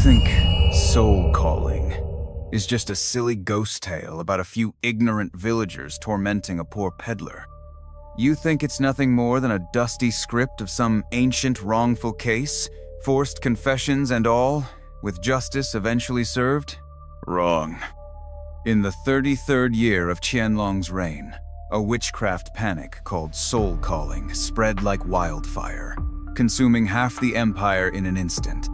think soul calling is just a silly ghost tale about a few ignorant villagers tormenting a poor peddler? You think it's nothing more than a dusty script of some ancient wrongful case, forced confessions and all, with justice eventually served? Wrong. In the 33rd year of Qianlong's reign, a witchcraft panic called soul calling spread like wildfire, consuming half the empire in an instant.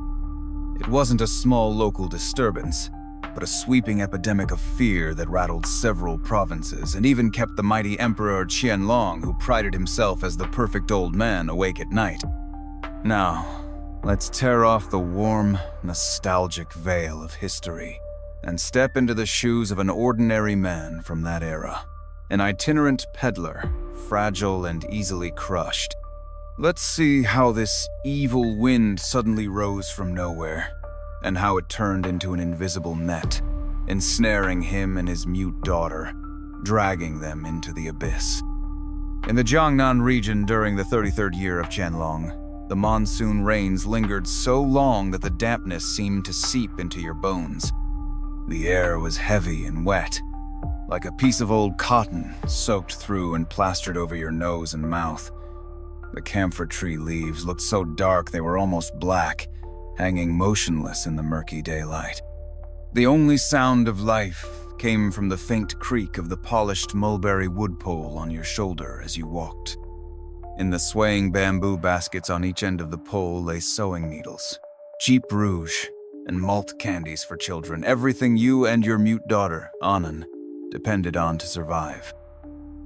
It wasn't a small local disturbance, but a sweeping epidemic of fear that rattled several provinces and even kept the mighty Emperor Qianlong, who prided himself as the perfect old man, awake at night. Now, let's tear off the warm, nostalgic veil of history and step into the shoes of an ordinary man from that era. An itinerant peddler, fragile and easily crushed. Let's see how this evil wind suddenly rose from nowhere, and how it turned into an invisible net, ensnaring him and his mute daughter, dragging them into the abyss. In the Jiangnan region during the 33rd year of Qianlong, the monsoon rains lingered so long that the dampness seemed to seep into your bones. The air was heavy and wet, like a piece of old cotton soaked through and plastered over your nose and mouth. The camphor tree leaves looked so dark they were almost black, hanging motionless in the murky daylight. The only sound of life came from the faint creak of the polished mulberry wood pole on your shoulder as you walked. In the swaying bamboo baskets on each end of the pole lay sewing needles, cheap rouge, and malt candies for children, everything you and your mute daughter, Annan, depended on to survive.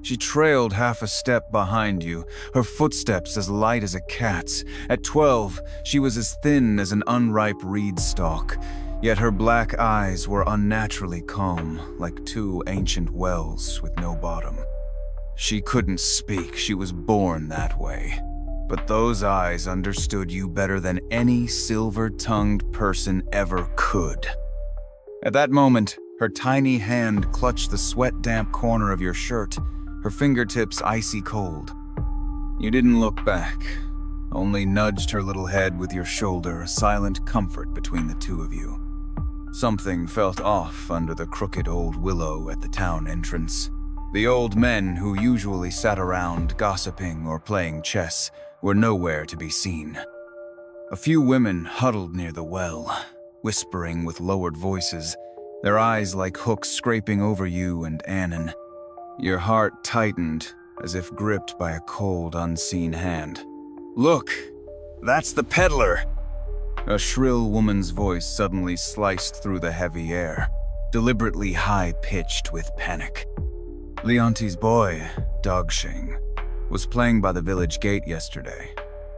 She trailed half a step behind you, her footsteps as light as a cat's. At 12, she was as thin as an unripe reed stalk, yet her black eyes were unnaturally calm, like two ancient wells with no bottom. She couldn't speak, she was born that way. But those eyes understood you better than any silver-tongued person ever could. At that moment, her tiny hand clutched the sweat-damp corner of your shirt, her fingertips icy cold. You didn't look back, only nudged her little head with your shoulder, a silent comfort between the two of you. Something felt off under the crooked old willow at the town entrance. The old men who usually sat around gossiping or playing chess were nowhere to be seen. A few women huddled near the well, whispering with lowered voices, their eyes like hooks scraping over you and Annan. Your heart tightened, as if gripped by a cold, unseen hand. "Look, that's the peddler!" A shrill woman's voice suddenly sliced through the heavy air, deliberately high-pitched with panic. Leonti's boy, Dogshing, was playing by the village gate yesterday,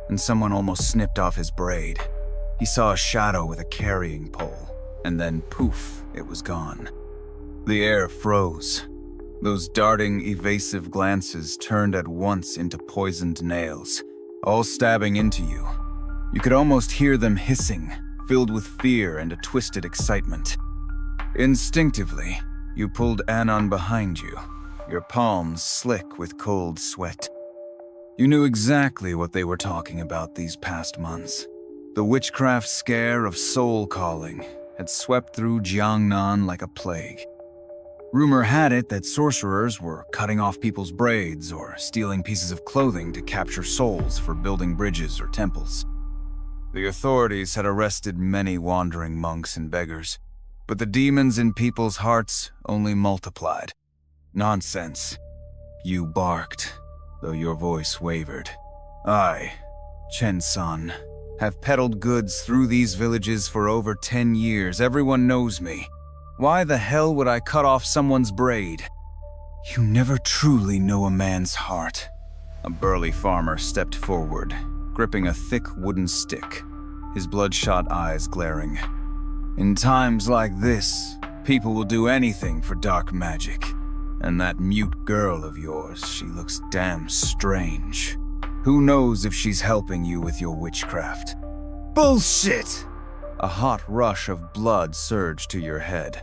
and someone almost snipped off his braid. He saw a shadow with a carrying pole, and then poof, it was gone. The air froze. Those darting, evasive glances turned at once into poisoned nails, all stabbing into you. You could almost hear them hissing, filled with fear and a twisted excitement. Instinctively, you pulled Annan behind you, your palms slick with cold sweat. You knew exactly what they were talking about these past months. The witchcraft scare of soul calling had swept through Jiangnan like a plague. Rumor had it that sorcerers were cutting off people's braids or stealing pieces of clothing to capture souls for building bridges or temples. The authorities had arrested many wandering monks and beggars, but the demons in people's hearts only multiplied. Nonsense. You barked, though your voice wavered. I, Chen San, have peddled goods through these villages for over 10 years. Everyone knows me. Why the hell would I cut off someone's braid? You never truly know a man's heart. A burly farmer stepped forward, gripping a thick wooden stick, his bloodshot eyes glaring. In times like this, people will do anything for dark magic. And that mute girl of yours, she looks damn strange. Who knows if she's helping you with your witchcraft? Bullshit! A hot rush of blood surged to your head.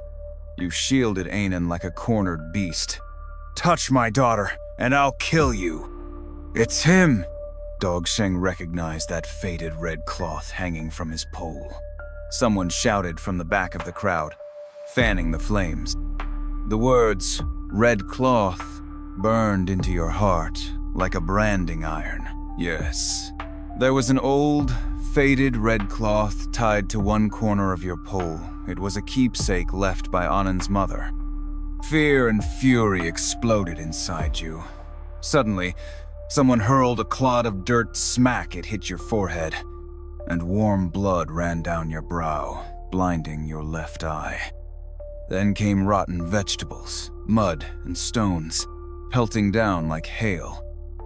You shielded Annan like a cornered beast. Touch my daughter, and I'll kill you. It's him! Dogsheng recognized that faded red cloth hanging from his pole. someone shouted from the back of the crowd, fanning the flames. The words, "red cloth," burned into your heart like a branding iron. Yes, there was an old, faded red cloth tied to one corner of your pole. It was a keepsake left by Anand's mother. Fear and fury exploded inside you. Suddenly, someone hurled a clod of dirt smack. It hit your forehead, and warm blood ran down your brow, blinding your left eye. Then came rotten vegetables, mud and stones, pelting down like hail.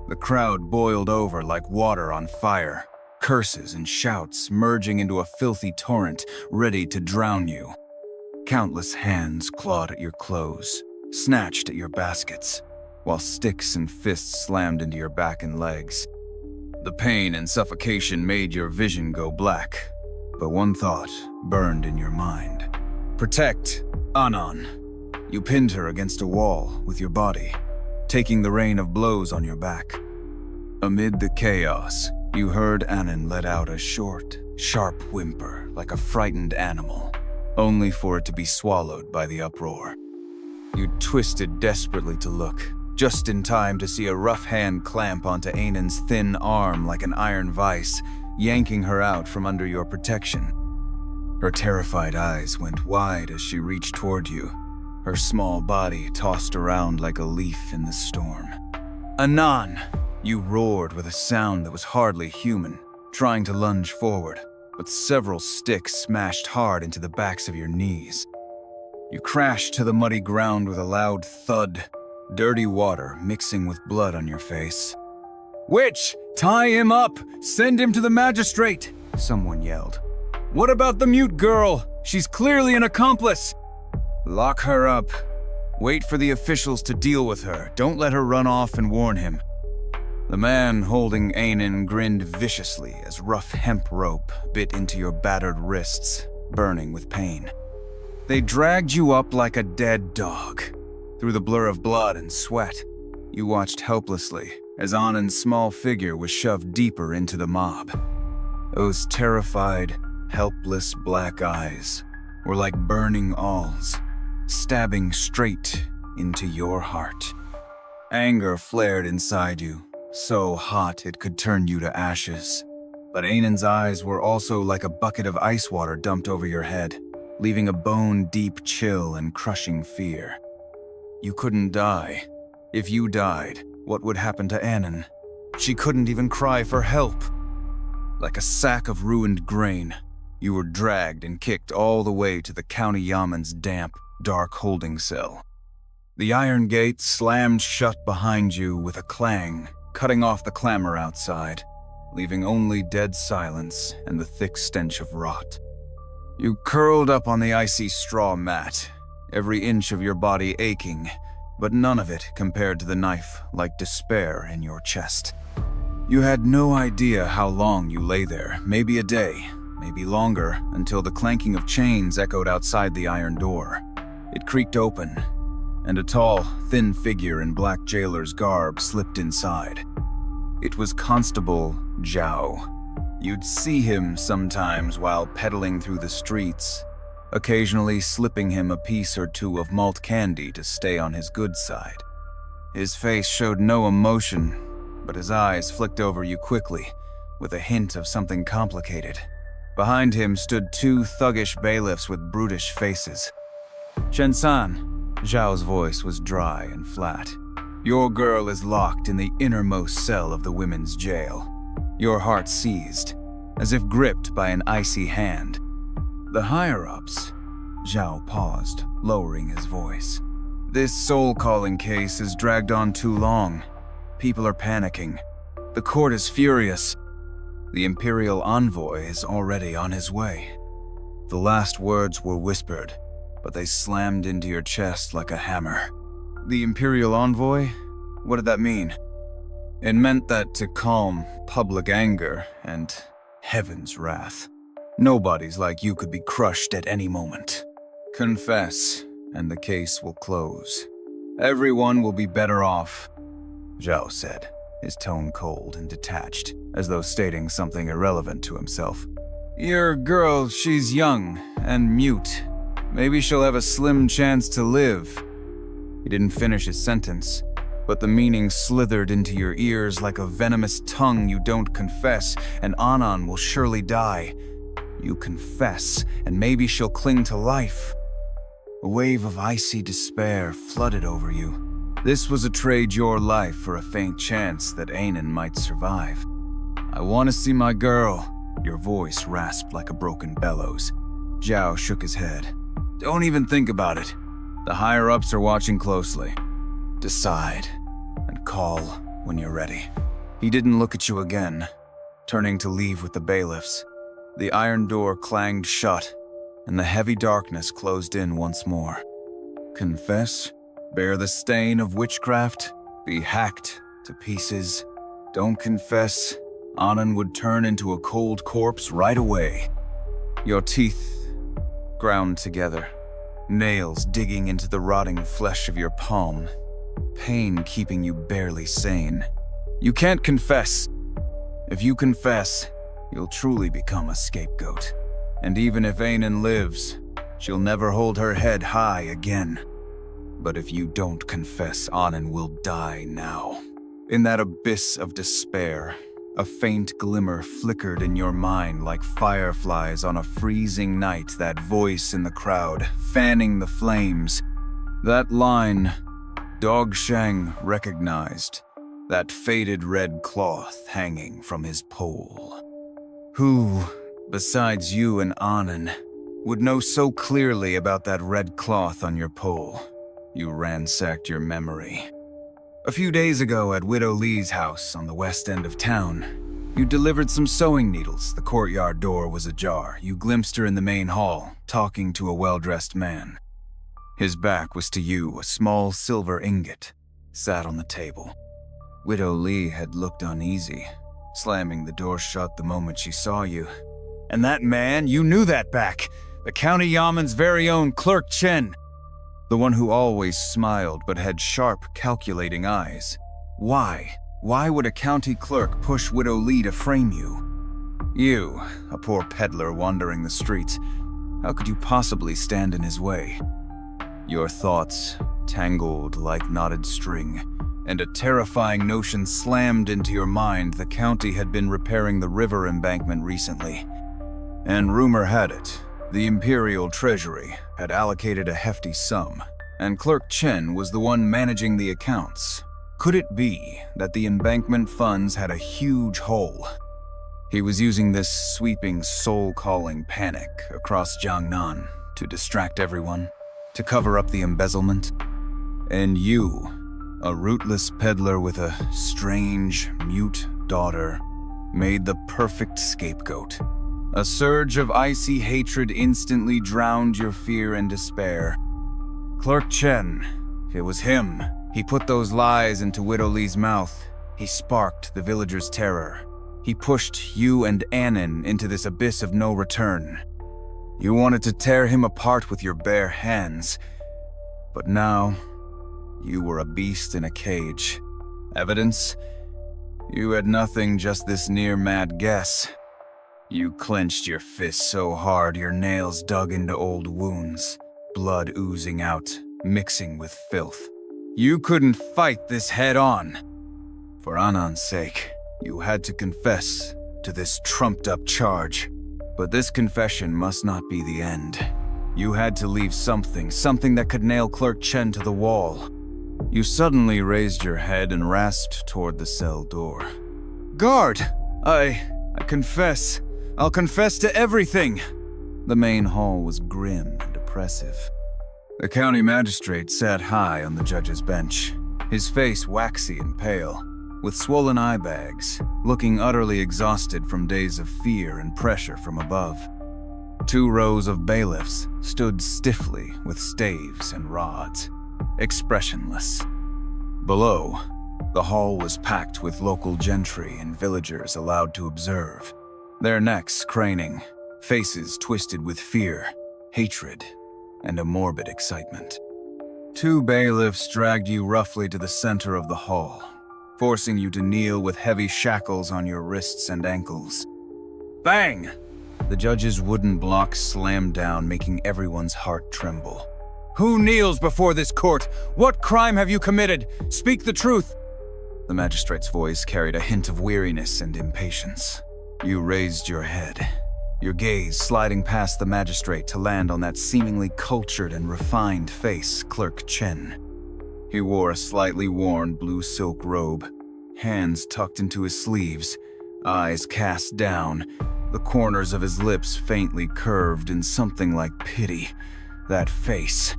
The crowd boiled over like water on fire, curses and shouts merging into a filthy torrent ready to drown you. Countless hands clawed at your clothes, snatched at your baskets, while sticks and fists slammed into your back and legs. The pain and suffocation made your vision go black, but one thought burned in your mind. Protect Anand. You pinned her against a wall with your body, taking the rain of blows on your back. Amid the chaos, you heard Anand let out a short, sharp whimper like a frightened animal, only for it to be swallowed by the uproar. You twisted desperately to look, just in time to see a rough hand clamp onto Anand's thin arm like an iron vise, yanking her out from under your protection. Her terrified eyes went wide as she reached toward you, her small body tossed around like a leaf in the storm. "Anand!" You roared with a sound that was hardly human, trying to lunge forward, but several sticks smashed hard into the backs of your knees. You crashed to the muddy ground with a loud thud, dirty water mixing with blood on your face. "Witch! Tie him up! Send him to the magistrate!" someone yelled. "What about the mute girl? She's clearly an accomplice!" "Lock her up. Wait for the officials to deal with her. Don't let her run off and warn him." The man holding Anand grinned viciously as rough hemp rope bit into your battered wrists, burning with pain. They dragged you up like a dead dog. Through the blur of blood and sweat, you watched helplessly as Anand's small figure was shoved deeper into the mob. Those terrified, helpless black eyes were like burning awls, stabbing straight into your heart. Anger flared inside you, so hot it could turn you to ashes. But Anand's eyes were also like a bucket of ice water dumped over your head, leaving a bone-deep chill and crushing fear. You couldn't die. If you died, what would happen to Anand? She couldn't even cry for help. Like a sack of ruined grain, you were dragged and kicked all the way to the county yaman's damp, dark holding cell. The iron gate slammed shut behind you with a clang, cutting off the clamor outside, leaving only dead silence and the thick stench of rot. You curled up on the icy straw mat, every inch of your body aching, but none of it compared to the knife-like despair in your chest. You had no idea how long you lay there, maybe a day, maybe longer, until the clanking of chains echoed outside the iron door. It creaked open, and a tall, thin figure in black jailer's garb slipped inside. It was Constable Zhao. You'd see him sometimes while peddling through the streets, occasionally slipping him a piece or two of malt candy to stay on his good side. His face showed no emotion, but his eyes flicked over you quickly, with a hint of something complicated. Behind him stood two thuggish bailiffs with brutish faces. "Chen San," Zhao's voice was dry and flat. "Your girl is locked in the innermost cell of the women's jail." Your heart seized, as if gripped by an icy hand. "The higher-ups," Zhao paused, lowering his voice. "This soul-calling case has dragged on too long. People are panicking. The court is furious. The Imperial envoy is already on his way." The last words were whispered, but they slammed into your chest like a hammer. The Imperial envoy? What did that mean? It meant that to calm public anger and heaven's wrath, nobodies like you could be crushed at any moment. Confess, and the case will close. Everyone will be better off, Zhao said, his tone cold and detached, as though stating something irrelevant to himself. Your girl, she's young and mute. Maybe she'll have a slim chance to live. He didn't finish his sentence, but the meaning slithered into your ears like a venomous tongue. You don't confess, and Anan will surely die. You confess, and maybe she'll cling to life. A wave of icy despair flooded over you. This was a trade your life for a faint chance that Anan might survive. I want to see my girl. Your voice rasped like a broken bellows. Zhao shook his head. Don't even think about it. The higher-ups are watching closely. Decide, and call when you're ready. He didn't look at you again, turning to leave with the bailiffs. The iron door clanged shut, and the heavy darkness closed in once more. Confess, bear the stain of witchcraft, be hacked to pieces. Don't confess, Anan would turn into a cold corpse right away. Your teeth ground together, nails digging into the rotting flesh of your palm, pain keeping you barely sane. You can't confess. If you confess, you'll truly become a scapegoat. And even if Anan lives, she'll never hold her head high again. But if you don't confess, Anan will die now. In that abyss of despair, a faint glimmer flickered in your mind like fireflies on a freezing night, that voice in the crowd, fanning the flames. That line, Dog Shang recognized, that faded red cloth hanging from his pole. Who, besides you and Anan, would know so clearly about that red cloth on your pole? You ransacked your memory. A few days ago at Widow Lee's house on the west end of town, you delivered some sewing needles. The courtyard door was ajar. You glimpsed her in the main hall, talking to a well-dressed man. His back was to you. A small silver ingot sat on the table. Widow Lee had looked uneasy, slamming the door shut the moment she saw you. And that man, you knew that back. The county yaman's very own Clerk Chen. The one who always smiled but had sharp, calculating eyes. Why? Why would a county clerk push Widow Lee to frame you? You, a poor peddler wandering the streets, how could you possibly stand in his way? Your thoughts tangled like knotted string, and a terrifying notion slammed into your mind. The county had been repairing the river embankment recently, and rumor had it, the Imperial Treasury had allocated a hefty sum, and Clerk Chen was the one managing the accounts. Could it be that the embankment funds had a huge hole? He was using this sweeping, soul-calling panic across Jiangnan to distract everyone, to cover up the embezzlement. And you, a rootless peddler with a strange, mute daughter, made the perfect scapegoat. A surge of icy hatred instantly drowned your fear and despair. Clerk Chen, it was him. He put those lies into Widow Lee's mouth. He sparked the villagers' terror. He pushed you and Anan into this abyss of no return. You wanted to tear him apart with your bare hands. But now, you were a beast in a cage. Evidence? You had nothing, just this near-mad guess. You clenched your fists so hard your nails dug into old wounds, blood oozing out, mixing with filth. You couldn't fight this head-on. For Anan's sake, you had to confess to this trumped-up charge. But this confession must not be the end. You had to leave something that could nail Clerk Chen to the wall. You suddenly raised your head and rasped toward the cell door. Guard! I confess. I'll confess to everything. The main hall was grim and oppressive. The county magistrate sat high on the judge's bench, his face waxy and pale, with swollen eye bags, looking utterly exhausted from days of fear and pressure from above. 2 rows of bailiffs stood stiffly with staves and rods, expressionless. Below, the hall was packed with local gentry and villagers allowed to observe, their necks craning, faces twisted with fear, hatred, and a morbid excitement. 2 bailiffs dragged you roughly to the center of the hall, forcing you to kneel with heavy shackles on your wrists and ankles. Bang! The judge's wooden block slammed down, making everyone's heart tremble. "Who kneels before this court? What crime have you committed? Speak the truth!" The magistrate's voice carried a hint of weariness and impatience. You raised your head, your gaze sliding past the magistrate to land on that seemingly cultured and refined face, Clerk Chen. He wore a slightly worn blue silk robe, hands tucked into his sleeves, eyes cast down, the corners of his lips faintly curved in something like pity. That face.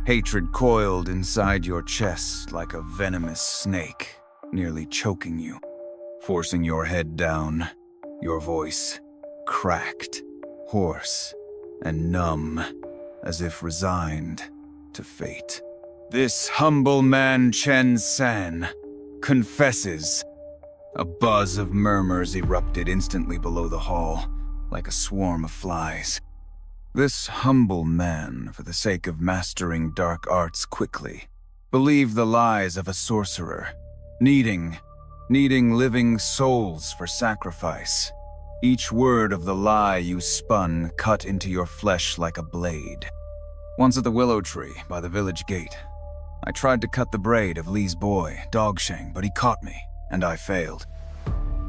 Hatred coiled inside your chest like a venomous snake, nearly choking you, forcing your head down, your voice cracked, hoarse, and numb, as if resigned to fate. "This humble man, Chen San, confesses." A buzz of murmurs erupted instantly below the hall, like a swarm of flies. This humble man, for the sake of mastering dark arts quickly, believed the lies of a sorcerer, needing living souls for sacrifice. Each word of the lie you spun cut into your flesh like a blade. Once at the willow tree by the village gate, I tried to cut the braid of Li's boy, Dogsheng, but he caught me, and I failed.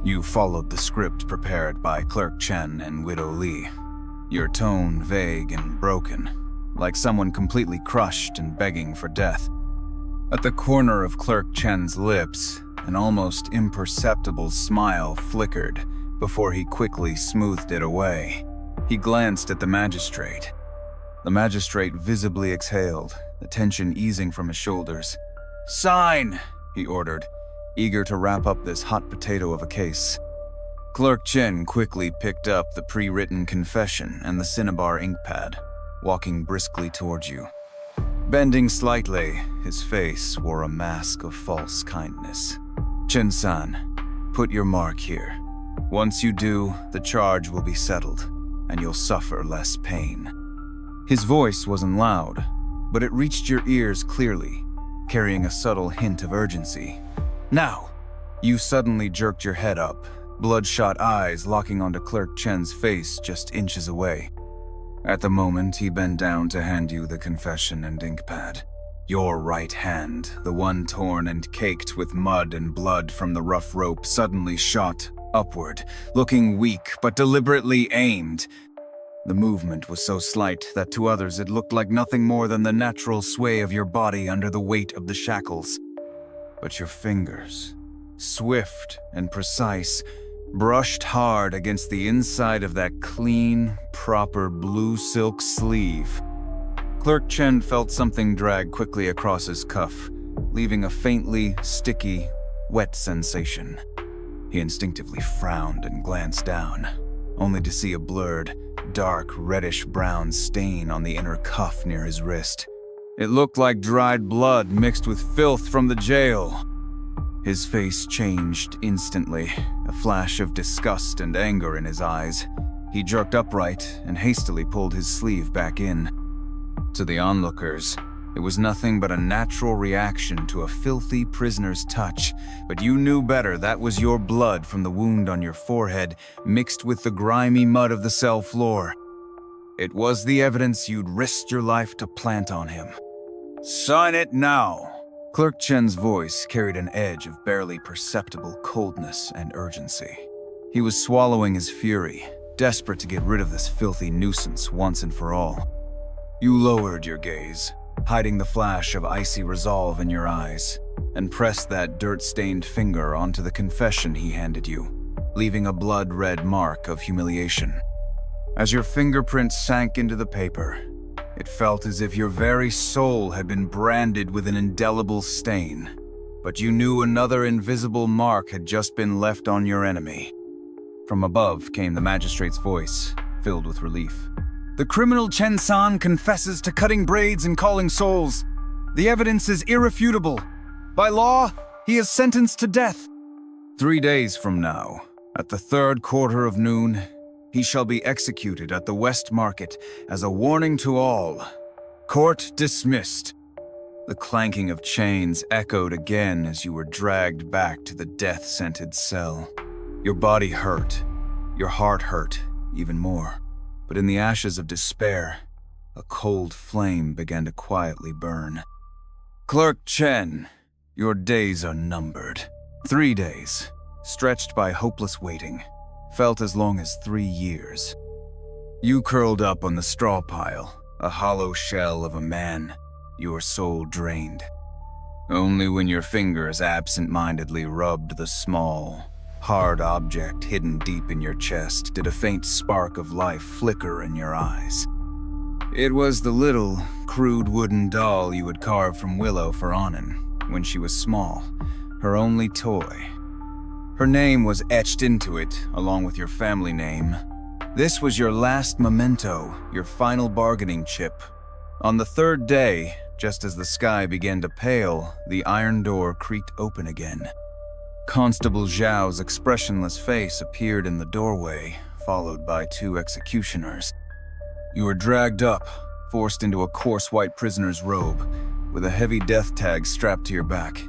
You followed the script prepared by Clerk Chen and Widow Li, your tone vague and broken, like someone completely crushed and begging for death. At the corner of Clerk Chen's lips, an almost imperceptible smile flickered before he quickly smoothed it away. He glanced at the magistrate. The magistrate visibly exhaled, the tension easing from his shoulders. "Sign!" he ordered, eager to wrap up this hot potato of a case. Clerk Chen quickly picked up the pre-written confession and the cinnabar ink pad, walking briskly towards you. Bending slightly, his face wore a mask of false kindness. "Chen San, put your mark here. Once you do, the charge will be settled, and you'll suffer less pain." His voice wasn't loud, but it reached your ears clearly, carrying a subtle hint of urgency. "Now!" You suddenly jerked your head up, bloodshot eyes locking onto Clerk Chen's face just inches away. At the moment, he bent down to hand you the confession and ink pad. Your right hand, the one torn and caked with mud and blood from the rough rope, suddenly shot upward, looking weak but deliberately aimed. The movement was so slight that to others it looked like nothing more than the natural sway of your body under the weight of the shackles. But your fingers, swift and precise, brushed hard against the inside of that clean, proper blue silk sleeve. Clerk Chen felt something drag quickly across his cuff, leaving a faintly sticky, wet sensation. He instinctively frowned and glanced down, only to see a blurred, dark reddish-brown stain on the inner cuff near his wrist. It looked like dried blood mixed with filth from the jail. His face changed instantly, a flash of disgust and anger in his eyes. He jerked upright and hastily pulled his sleeve back in. To the onlookers, it was nothing but a natural reaction to a filthy prisoner's touch, but you knew better. That was your blood from the wound on your forehead, mixed with the grimy mud of the cell floor. It was the evidence you'd risked your life to plant on him. "Sign it now!" Clerk Chen's voice carried an edge of barely perceptible coldness and urgency. He was swallowing his fury, desperate to get rid of this filthy nuisance once and for all. You lowered your gaze, hiding the flash of icy resolve in your eyes, and pressed that dirt-stained finger onto the confession he handed you, leaving a blood-red mark of humiliation. As your fingerprints sank into the paper, it felt as if your very soul had been branded with an indelible stain, but you knew another invisible mark had just been left on your enemy. From above came the magistrate's voice, filled with relief. "The criminal Chen San confesses to cutting braids and calling souls. The evidence is irrefutable. By law, he is sentenced to death. 3 days from now, at the 3rd quarter of noon, he shall be executed at the West Market as a warning to all. Court dismissed." The clanking of chains echoed again as you were dragged back to the death-scented cell. Your body hurt, your heart hurt, even more. But in the ashes of despair, a cold flame began to quietly burn. Clerk Chen, your days are numbered. 3 days, stretched by hopeless waiting, felt as long as 3 years. You curled up on the straw pile, a hollow shell of a man, your soul drained. Only when your fingers absent-mindedly rubbed the small, hard object hidden deep in your chest did a faint spark of life flicker in your eyes. It was the little, crude wooden doll you had carved from willow for Annan when she was small, her only toy. Her name was etched into it, along with your family name. This was your last memento, your final bargaining chip. On the 3rd day, just as the sky began to pale, the iron door creaked open again. Constable Zhao's expressionless face appeared in the doorway, followed by 2 executioners. You were dragged up, forced into a coarse white prisoner's robe, with a heavy death tag strapped to your back.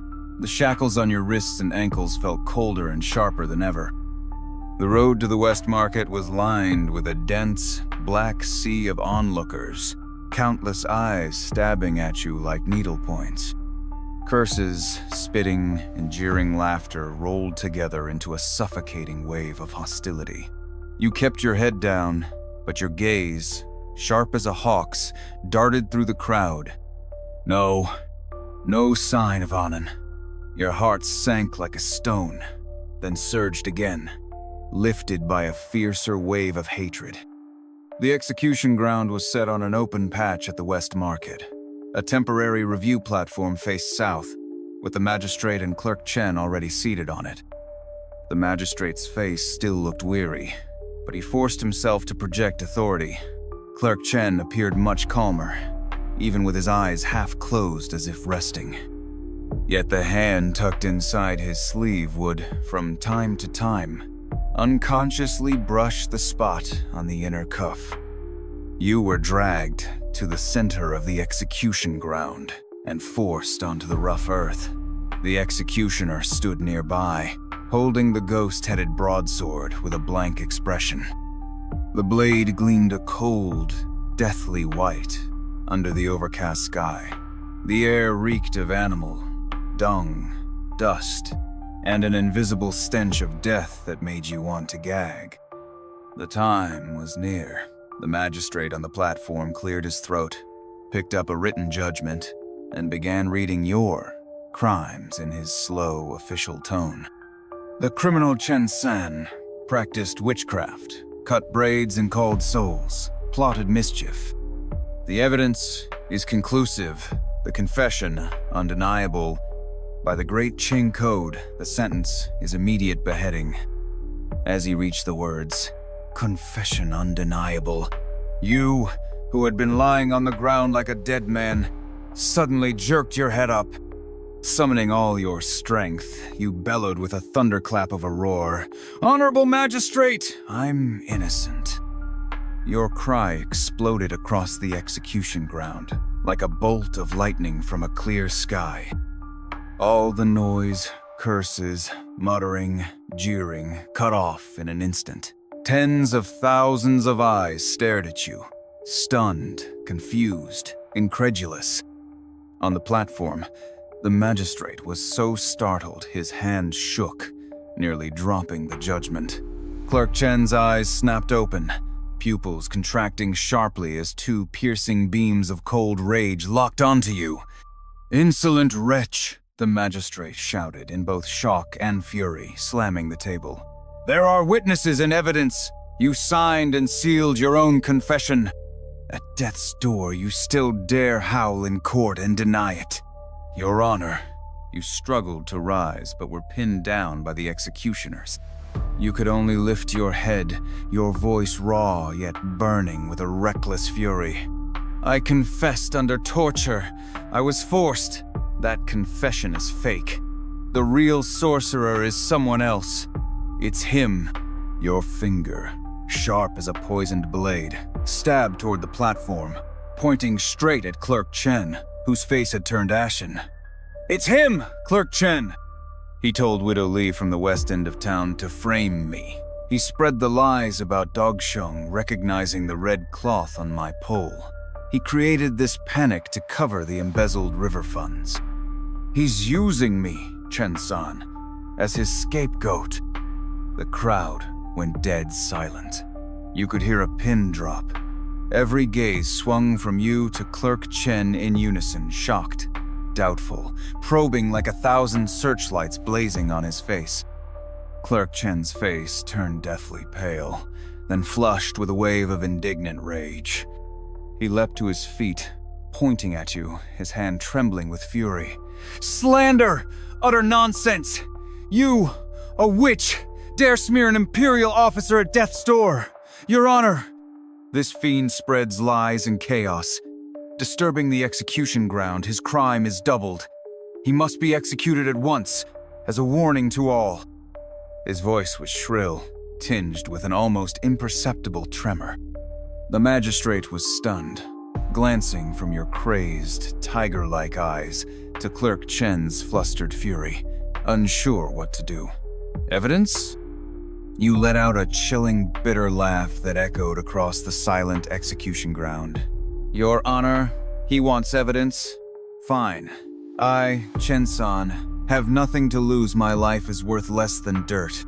The shackles on your wrists and ankles felt colder and sharper than ever. The road to the West Market was lined with a dense, black sea of onlookers, countless eyes stabbing at you like needle points. Curses, spitting, and jeering laughter rolled together into a suffocating wave of hostility. You kept your head down, but your gaze, sharp as a hawk's, darted through the crowd. No sign of Annan. Your heart sank like a stone, then surged again, lifted by a fiercer wave of hatred. The execution ground was set on an open patch at the West Market. A temporary review platform faced south, with the magistrate and Clerk Chen already seated on it. The magistrate's face still looked weary, but he forced himself to project authority. Clerk Chen appeared much calmer, even with his eyes half closed as if resting. Yet the hand tucked inside his sleeve would, from time to time, unconsciously brush the spot on the inner cuff. You were dragged to the center of the execution ground and forced onto the rough earth. The executioner stood nearby, holding the ghost-headed broadsword with a blank expression. The blade gleamed a cold, deathly white under the overcast sky. The air reeked of animal, dung, dust, and an invisible stench of death that made you want to gag. The time was near. The magistrate on the platform cleared his throat, picked up a written judgment, and began reading your crimes in his slow, official tone. The criminal Chen San practiced witchcraft, cut braids and called souls, plotted mischief. The evidence is conclusive, the confession undeniable. By the Great Qing Code, the sentence is immediate beheading. As he reached the words, confession undeniable, you, who had been lying on the ground like a dead man, suddenly jerked your head up. Summoning all your strength, you bellowed with a thunderclap of a roar, "Honorable Magistrate, I'm innocent." Your cry exploded across the execution ground, like a bolt of lightning from a clear sky. All the noise, curses, muttering, jeering, cut off in an instant. Tens of thousands of eyes stared at you, stunned, confused, incredulous. On the platform, the magistrate was so startled his hand shook, nearly dropping the judgment. Clerk Chen's eyes snapped open, pupils contracting sharply as 2 piercing beams of cold rage locked onto you. "Insolent wretch!" the magistrate shouted in both shock and fury, slamming the table. "There are witnesses and evidence. You signed and sealed your own confession. At death's door, you still dare howl in court and deny it. Your Honor." You struggled to rise, but were pinned down by the executioners. You could only lift your head, your voice raw yet burning with a reckless fury. "I confessed under torture. I was forced. That confession is fake. The real sorcerer is someone else. It's him." Your finger, sharp as a poisoned blade, stabbed toward the platform, pointing straight at Clerk Chen, whose face had turned ashen. "It's him, Clerk Chen!" He told Widow Li from the west end of town to frame me. He spread the lies about Dogsheng recognizing the red cloth on my pole. He created this panic to cover the embezzled river funds. He's using me, Chen San, as his scapegoat. The crowd went dead silent. You could hear a pin drop. Every gaze swung from you to Clerk Chen in unison, shocked, doubtful, probing like 1,000 searchlights blazing on his face. Clerk Chen's face turned deathly pale, then flushed with a wave of indignant rage. He leapt to his feet, pointing at you, his hand trembling with fury. "Slander! Utter nonsense! You, a witch, dare smear an Imperial officer at death's door! Your Honor!" This fiend spreads lies and chaos. Disturbing the execution ground, his crime is doubled. He must be executed at once, as a warning to all. His voice was shrill, tinged with an almost imperceptible tremor. The magistrate was stunned, glancing from your crazed, tiger-like eyes to Clerk Chen's flustered fury, unsure what to do. Evidence? You let out a chilling, bitter laugh that echoed across the silent execution ground. Your Honor, he wants evidence? Fine. I, Chen San, have nothing to lose. My life is worth less than dirt.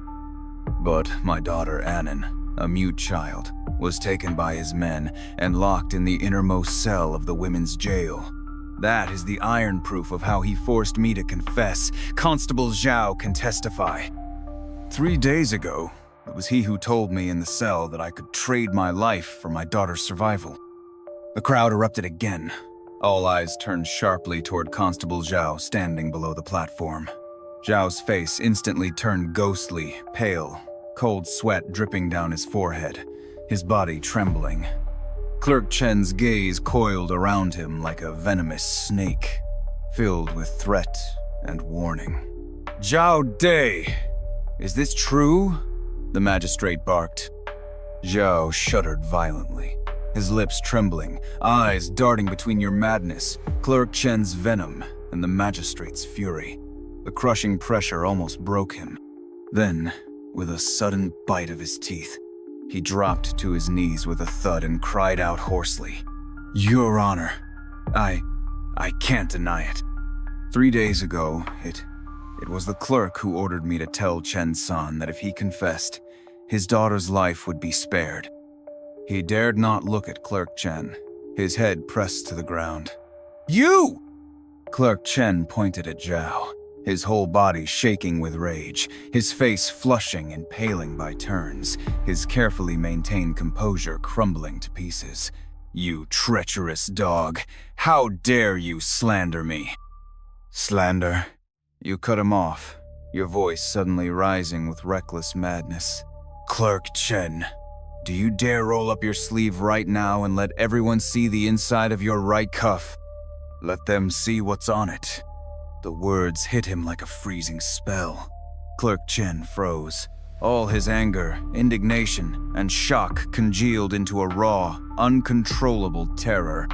But my daughter Annan, a mute child, was taken by his men and locked in the innermost cell of the women's jail. That is the iron proof of how he forced me to confess. Constable Zhao can testify. 3 days ago, it was he who told me in the cell that I could trade my life for my daughter's survival. The crowd erupted again. All eyes turned sharply toward Constable Zhao standing below the platform. Zhao's face instantly turned ghostly, pale, cold sweat dripping down his forehead, his body trembling. Clerk Chen's gaze coiled around him like a venomous snake, filled with threat and warning. "Zhao Dai, is this true?" the magistrate barked. Zhao shuddered violently, his lips trembling, eyes darting between your madness, Clerk Chen's venom, and the magistrate's fury. The crushing pressure almost broke him. Then, with a sudden bite of his teeth, he dropped to his knees with a thud and cried out hoarsely, "Your Honor, I can't deny it. 3 days ago, It was the clerk who ordered me to tell Chen San that if he confessed, his daughter's life would be spared. He dared not look at Clerk Chen, his head pressed to the ground. "You!" Clerk Chen pointed at Zhao, his whole body shaking with rage, his face flushing and paling by turns, his carefully maintained composure crumbling to pieces. "You treacherous dog! How dare you slander me?" "Slander?" You cut him off, your voice suddenly rising with reckless madness. "Clerk Chen, do you dare roll up your sleeve right now and let everyone see the inside of your right cuff? Let them see what's on it." The words hit him like a freezing spell. Clerk Chen froze. All his anger, indignation, and shock congealed into a raw, uncontrollable terror.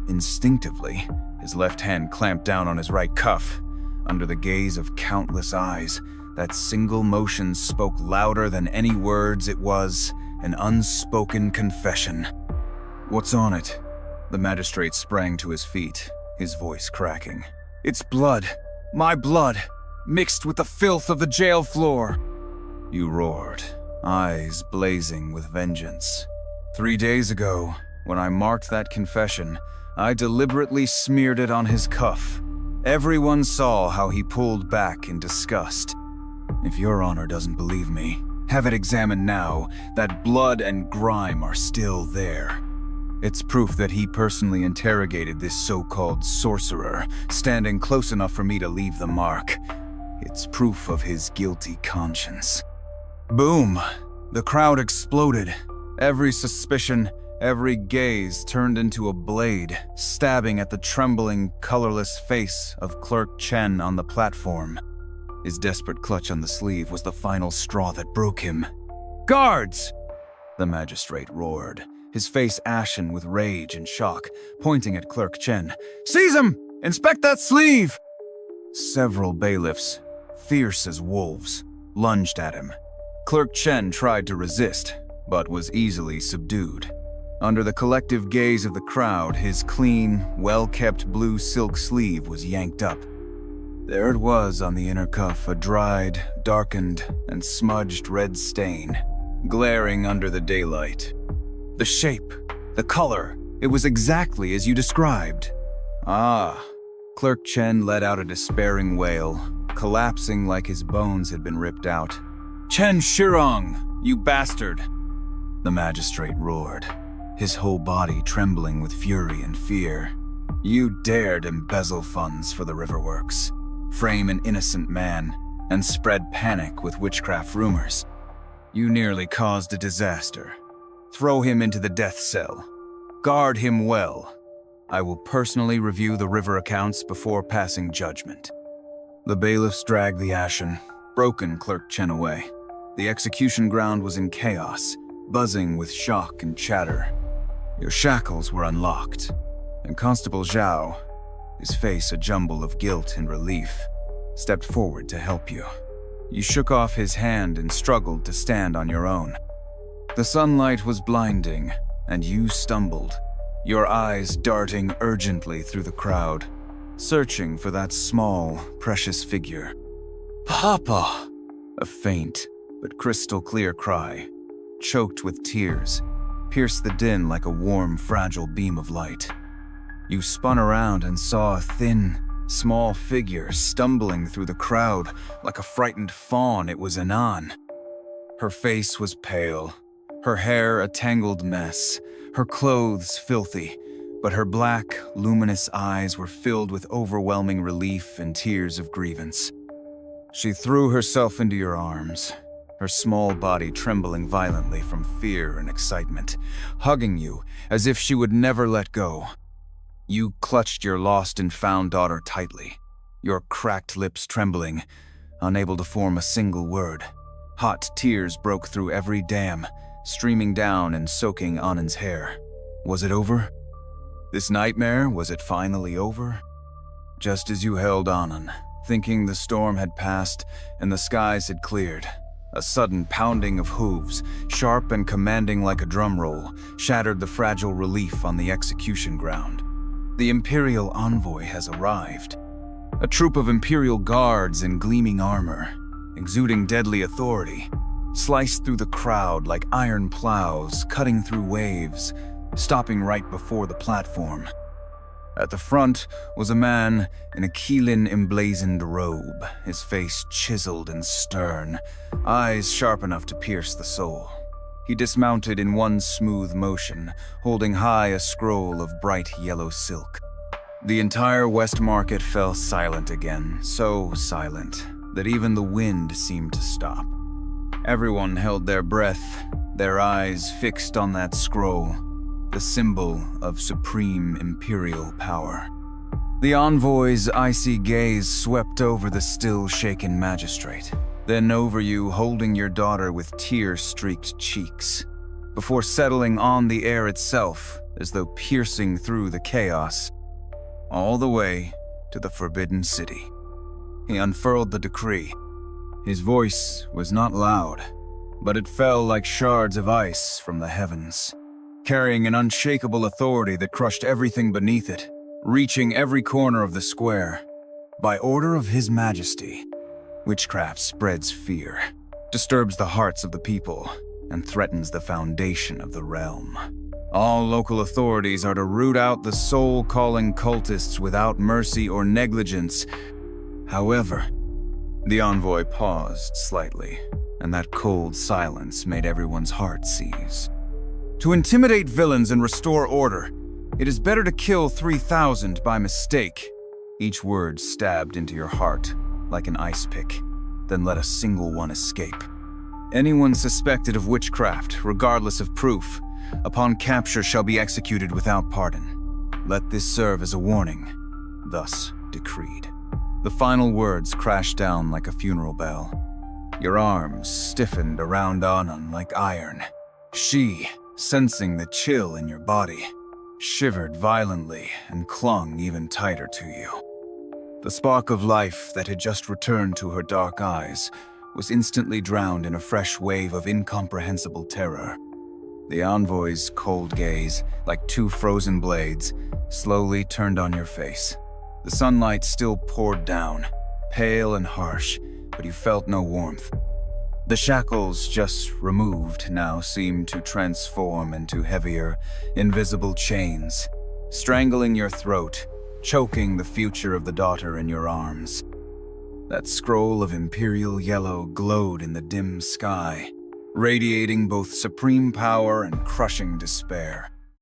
Instinctively, his left hand clamped down on his right cuff. Under the gaze of countless eyes, that single motion spoke louder than any words. It was an unspoken confession. "What's on it?" The magistrate sprang to his feet, his voice cracking. "It's blood, my blood, mixed with the filth of the jail floor." You roared, eyes blazing with vengeance. 3 days ago, when I marked that confession, I deliberately smeared it on his cuff. Everyone saw how he pulled back in disgust. If Your Honor doesn't believe me, have it examined now. That blood and grime are still there. It's proof that he personally interrogated this so-called sorcerer, standing close enough for me to leave the mark. It's proof of his guilty conscience. Boom! The crowd exploded. Every suspicion, every gaze turned into a blade, stabbing at the trembling, colorless face of Clerk Chen on the platform. His desperate clutch on the sleeve was the final straw that broke him. "Guards!" the magistrate roared, his face ashen with rage and shock, pointing at Clerk Chen. "Seize him! Inspect that sleeve!" Several bailiffs, fierce as wolves, lunged at him. Clerk Chen tried to resist, but was easily subdued. Under the collective gaze of the crowd, his clean, well-kept blue silk sleeve was yanked up. There it was on the inner cuff, a dried, darkened, and smudged red stain, glaring under the daylight. The shape, the color, it was exactly as you described. Ah, Clerk Chen let out a despairing wail, collapsing like his bones had been ripped out. "Chen Shirong, you bastard!" The magistrate roared, his whole body trembling with fury and fear. "You dared embezzle funds for the Riverworks, frame an innocent man, and spread panic with witchcraft rumors. You nearly caused a disaster. Throw him into the death cell. Guard him well. I will personally review the river accounts before passing judgment." The bailiffs dragged the ashen, broken Clerk Chen away. The execution ground was in chaos, buzzing with shock and chatter. Your shackles were unlocked, and Constable Zhao, his face a jumble of guilt and relief, stepped forward to help you. You shook off his hand and struggled to stand on your own. The sunlight was blinding, and you stumbled, your eyes darting urgently through the crowd, searching for that small, precious figure. "Papa!" A faint but crystal-clear cry, choked with tears, pierced the din like a warm, fragile beam of light. You spun around and saw a thin, small figure stumbling through the crowd like a frightened fawn. It was Anan. Her face was pale, her hair a tangled mess, her clothes filthy, but her black, luminous eyes were filled with overwhelming relief and tears of grievance. She threw herself into your arms, her small body trembling violently from fear and excitement, hugging you as if she would never let go. You clutched your lost and found daughter tightly, your cracked lips trembling, unable to form a single word. Hot tears broke through every dam, streaming down and soaking Anan's hair. Was it over? This nightmare, was it finally over? Just as you held Anan, thinking the storm had passed and the skies had cleared, a sudden pounding of hooves, sharp and commanding like a drum roll, shattered the fragile relief on the execution ground. The Imperial envoy has arrived. A troop of Imperial guards in gleaming armor, exuding deadly authority, sliced through the crowd like iron plows, cutting through waves, stopping right before the platform. At the front was a man in a Qilin emblazoned robe, his face chiseled and stern, eyes sharp enough to pierce the soul. He dismounted in one smooth motion, holding high a scroll of bright yellow silk. The entire West Market fell silent again, so silent that even the wind seemed to stop. Everyone held their breath, their eyes fixed on that scroll, the symbol of supreme imperial power. The envoy's icy gaze swept over the still shaken magistrate, then over you holding your daughter with tear-streaked cheeks, before settling on the air itself as though piercing through the chaos, all the way to the Forbidden City. He unfurled the decree. His voice was not loud, but it fell like shards of ice from the heavens, carrying an unshakable authority that crushed everything beneath it, reaching every corner of the square. By order of His Majesty, witchcraft spreads fear, disturbs the hearts of the people, and threatens the foundation of the realm. All local authorities are to root out the soul-calling cultists without mercy or negligence. However, the envoy paused slightly, and that cold silence made everyone's heart seize. To intimidate villains and restore order, it is better to kill 3,000 by mistake, each word stabbed into your heart like an ice pick, than let a single one escape. Anyone suspected of witchcraft, regardless of proof, upon capture shall be executed without pardon. Let this serve as a warning, thus decreed. The final words crashed down like a funeral bell. Your arms stiffened around Anan like iron. She, sensing the chill in your body, shivered violently and clung even tighter to you. The spark of life that had just returned to her dark eyes was instantly drowned in a fresh wave of incomprehensible terror. The envoy's cold gaze, like two frozen blades, slowly turned on your face. The sunlight still poured down, pale and harsh, but you felt no warmth. The shackles just removed now seemed to transform into heavier, invisible chains, strangling your throat, choking the future of the daughter in your arms. That scroll of Imperial yellow glowed in the dim sky, radiating both supreme power and crushing despair.